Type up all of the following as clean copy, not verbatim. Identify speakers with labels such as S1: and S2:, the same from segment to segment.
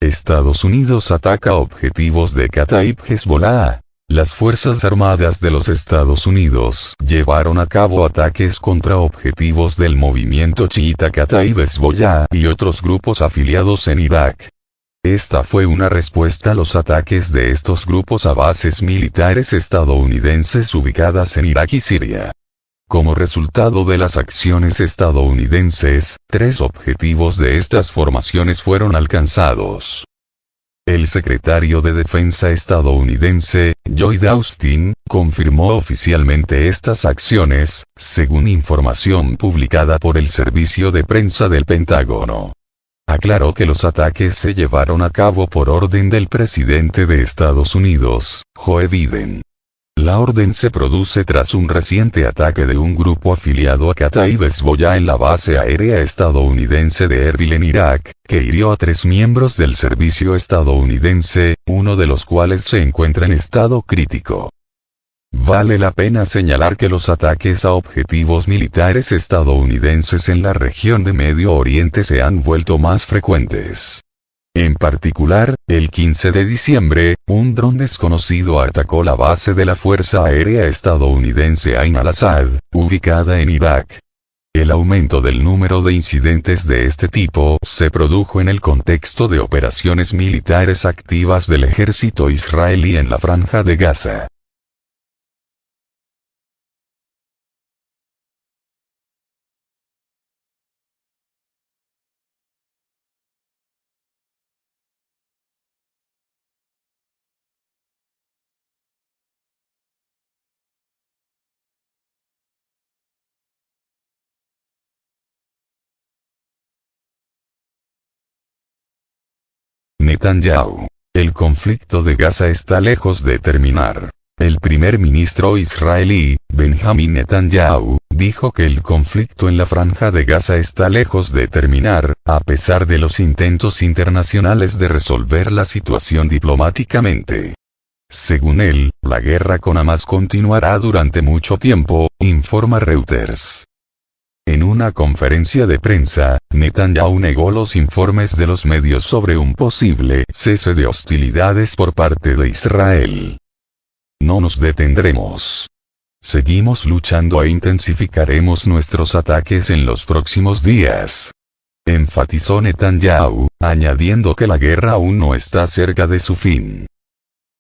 S1: Estados Unidos ataca objetivos de Kataib Hezbollah. Las Fuerzas Armadas de los Estados Unidos llevaron a cabo ataques contra objetivos del movimiento chiita Kataib Hezbollah y otros grupos afiliados en Irak. Esta fue una respuesta a los ataques de estos grupos a bases militares estadounidenses ubicadas en Irak y Siria. Como resultado de las acciones estadounidenses, 3 objetivos de estas formaciones fueron alcanzados. El secretario de Defensa estadounidense, Lloyd Austin, confirmó oficialmente estas acciones, según información publicada por el Servicio de Prensa del Pentágono. Aclaró que los ataques se llevaron a cabo por orden del presidente de Estados Unidos, Joe Biden. La orden se produce tras un reciente ataque de un grupo afiliado a Kataib Hezbollah en la base aérea estadounidense de Erbil en Irak, que hirió a 3 miembros del servicio estadounidense, uno de los cuales se encuentra en estado crítico. Vale la pena señalar que los ataques a objetivos militares estadounidenses en la región de Medio Oriente se han vuelto más frecuentes. En particular, el 15 de diciembre, un dron desconocido atacó la base de la Fuerza Aérea estadounidense Ain al-Assad, ubicada en Irak. El aumento del número de incidentes de este tipo se produjo en el contexto de operaciones militares activas del ejército israelí en la Franja de Gaza. Netanyahu. El conflicto de Gaza está lejos de terminar. El primer ministro israelí, Benjamin Netanyahu, dijo que el conflicto en la Franja de Gaza está lejos de terminar, a pesar de los intentos internacionales de resolver la situación diplomáticamente. Según él, la guerra con Hamas continuará durante mucho tiempo, informa Reuters. En una conferencia de prensa, Netanyahu negó los informes de los medios sobre un posible cese de hostilidades por parte de Israel. No nos detendremos. Seguimos luchando e intensificaremos nuestros ataques en los próximos días. Enfatizó Netanyahu, añadiendo que la guerra aún no está cerca de su fin.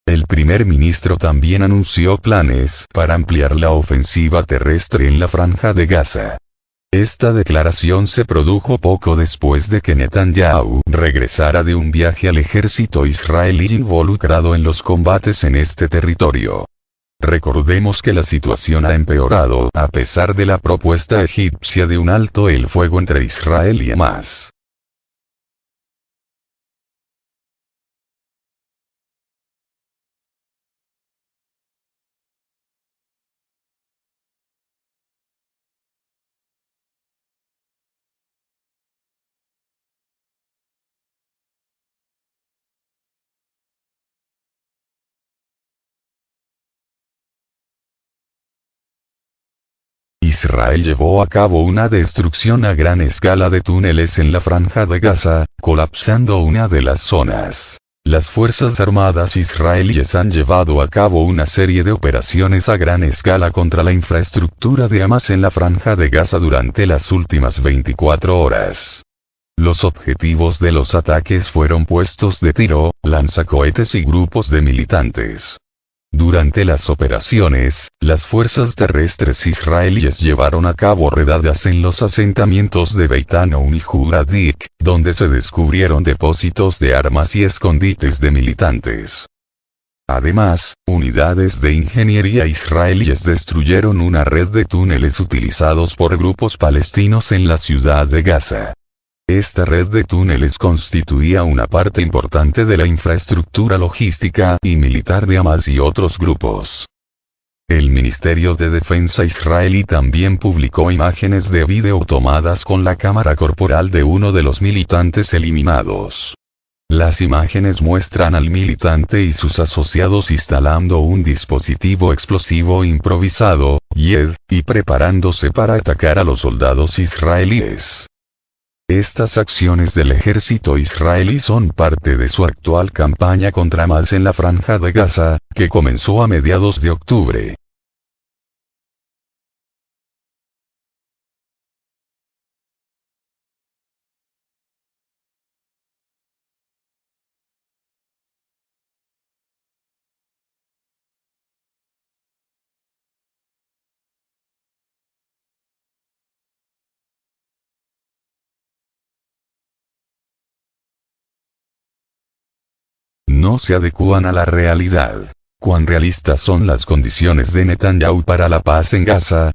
S1: El primer ministro también anunció planes para ampliar la ofensiva terrestre en la Franja de Gaza. Esta declaración se produjo poco después de que Netanyahu regresara de un viaje al ejército israelí involucrado en los combates en este territorio. Recordemos que la situación ha empeorado a pesar de la propuesta egipcia de un alto el fuego entre Israel y Hamas. Israel llevó a cabo una destrucción a gran escala de túneles en la Franja de Gaza, colapsando una de las zonas. Las Fuerzas Armadas israelíes han llevado a cabo una serie de operaciones a gran escala contra la infraestructura de Hamas en la Franja de Gaza durante las últimas 24 horas. Los objetivos de los ataques fueron puestos de tiro, lanzacohetes y grupos de militantes. Durante las operaciones, las fuerzas terrestres israelíes llevaron a cabo redadas en los asentamientos de Beit Hanoun y Judadik, donde se descubrieron depósitos de armas y escondites de militantes. Además, unidades de ingeniería israelíes destruyeron una red de túneles utilizados por grupos palestinos en la ciudad de Gaza. Esta red de túneles constituía una parte importante de la infraestructura logística y militar de Hamas y otros grupos. El Ministerio de Defensa israelí también publicó imágenes de vídeo tomadas con la cámara corporal de uno de los militantes eliminados. Las imágenes muestran al militante y sus asociados instalando un dispositivo explosivo improvisado, IED, y preparándose para atacar a los soldados israelíes. Estas acciones del ejército israelí son parte de su actual campaña contra Hamas en la Franja de Gaza, que comenzó a mediados de octubre. No se adecúan a la realidad. ¿Cuán realistas son las condiciones de Netanyahu para la paz en Gaza?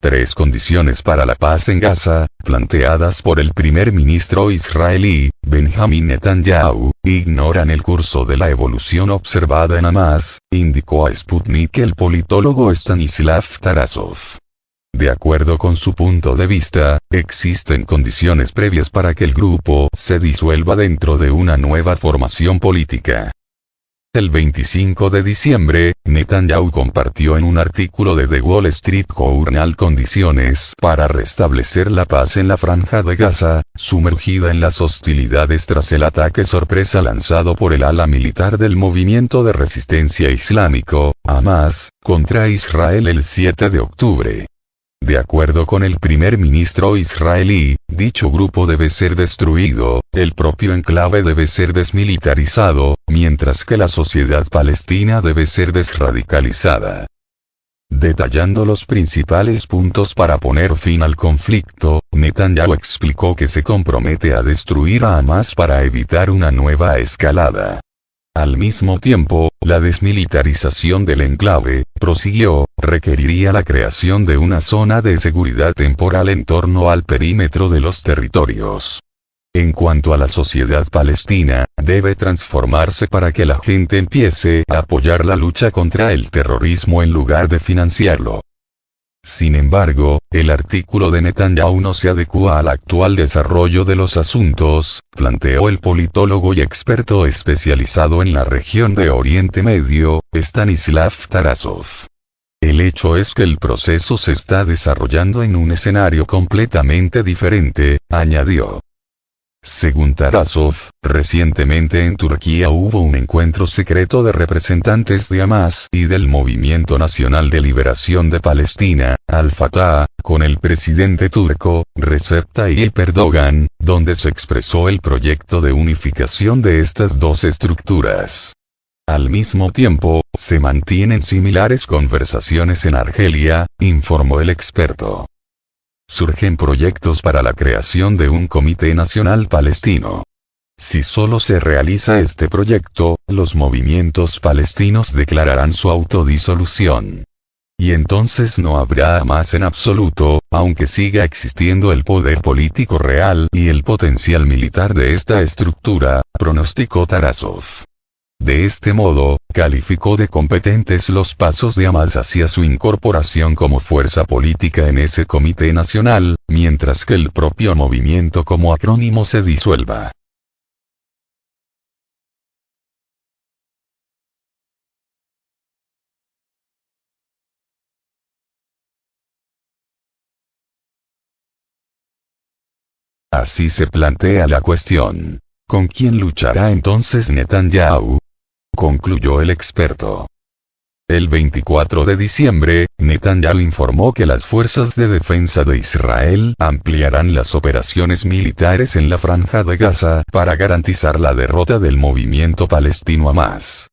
S1: 3 condiciones para la paz en Gaza, planteadas por el primer ministro israelí, Benjamin Netanyahu, ignoran el curso de la evolución observada en Hamas, indicó a Sputnik el politólogo Stanislav Tarasov. De acuerdo con su punto de vista, existen condiciones previas para que el grupo se disuelva dentro de una nueva formación política. El 25 de diciembre, Netanyahu compartió en un artículo de The Wall Street Journal condiciones para restablecer la paz en la Franja de Gaza, sumergida en las hostilidades tras el ataque sorpresa lanzado por el ala militar del Movimiento de Resistencia Islámico, Hamas, contra Israel el 7 de octubre. De acuerdo con el primer ministro israelí, dicho grupo debe ser destruido, el propio enclave debe ser desmilitarizado, mientras que la sociedad palestina debe ser desradicalizada. Detallando los principales puntos para poner fin al conflicto, Netanyahu explicó que se compromete a destruir a Hamas para evitar una nueva escalada. Al mismo tiempo, la desmilitarización del enclave, prosiguió, requeriría la creación de una zona de seguridad temporal en torno al perímetro de los territorios. En cuanto a la sociedad palestina, debe transformarse para que la gente empiece a apoyar la lucha contra el terrorismo en lugar de financiarlo. Sin embargo, el artículo de Netanyahu no se adecúa al actual desarrollo de los asuntos, planteó el politólogo y experto especializado en la región de Oriente Medio, Stanislav Tarasov. El hecho es que el proceso se está desarrollando en un escenario completamente diferente, añadió. Según Tarasov, recientemente en Turquía hubo un encuentro secreto de representantes de Hamas y del Movimiento Nacional de Liberación de Palestina, Al-Fatah, con el presidente turco, Recep Tayyip Erdogan, donde se expresó el proyecto de unificación de estas dos estructuras. Al mismo tiempo, se mantienen similares conversaciones en Argelia, informó el experto. Surgen proyectos para la creación de un Comité Nacional Palestino. Si solo se realiza este proyecto, los movimientos palestinos declararán su autodisolución. Y entonces no habrá Hamas en absoluto, aunque siga existiendo el poder político real y el potencial militar de esta estructura, pronosticó Tarasov. De este modo, calificó de competentes los pasos de Hamas hacia su incorporación como fuerza política en ese comité nacional, mientras que el propio movimiento como acrónimo se disuelva. Así se plantea la cuestión. ¿Con quién luchará entonces Netanyahu?, concluyó el experto. El 24 de diciembre, Netanyahu informó que las fuerzas de defensa de Israel ampliarán las operaciones militares en la Franja de Gaza para garantizar la derrota del movimiento palestino Hamas.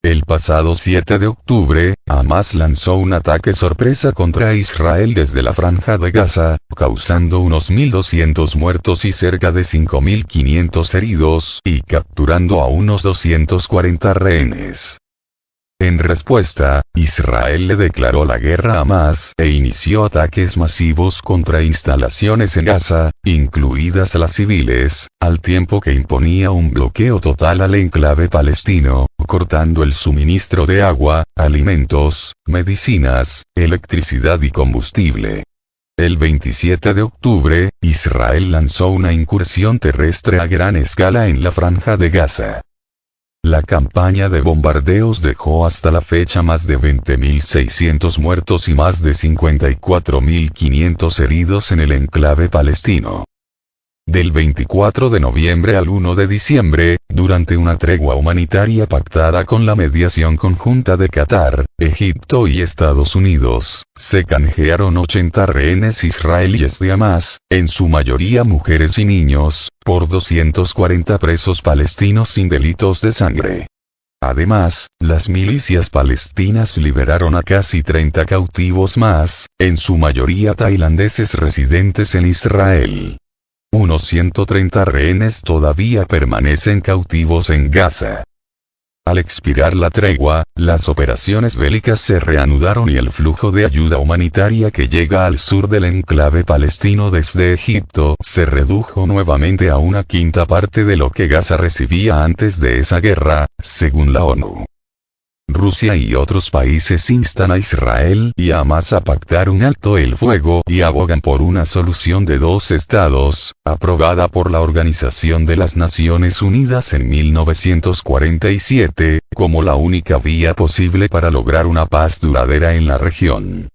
S1: El pasado 7 de octubre, Hamas lanzó un ataque sorpresa contra Israel desde la Franja de Gaza, causando unos 1.200 muertos y cerca de 5.500 heridos, y capturando a unos 240 rehenes. En respuesta, Israel le declaró la guerra a Hamas e inició ataques masivos contra instalaciones en Gaza, incluidas las civiles, al tiempo que imponía un bloqueo total al enclave palestino, cortando el suministro de agua, alimentos, medicinas, electricidad y combustible. El 27 de octubre, Israel lanzó una incursión terrestre a gran escala en la Franja de Gaza. La campaña de bombardeos dejó hasta la fecha más de 20.600 muertos y más de 54.500 heridos en el enclave palestino. del 24 de noviembre al 1 de diciembre, durante una tregua humanitaria pactada con la mediación conjunta de Qatar, Egipto y Estados Unidos, se canjearon 80 rehenes israelíes de Hamás, en su mayoría mujeres y niños, por 240 presos palestinos sin delitos de sangre. Además, las milicias palestinas liberaron a casi 30 cautivos más, en su mayoría tailandeses residentes en Israel. Unos 130 rehenes todavía permanecen cautivos en Gaza. Al expirar la tregua, las operaciones bélicas se reanudaron y el flujo de ayuda humanitaria que llega al sur del enclave palestino desde Egipto se redujo nuevamente a una quinta parte de lo que Gaza recibía antes de esa guerra, según la ONU. Rusia y otros países instan a Israel y a Hamás a pactar un alto el fuego y abogan por una solución de dos estados, aprobada por la Organización de las Naciones Unidas en 1947, como la única vía posible para lograr una paz duradera en la región.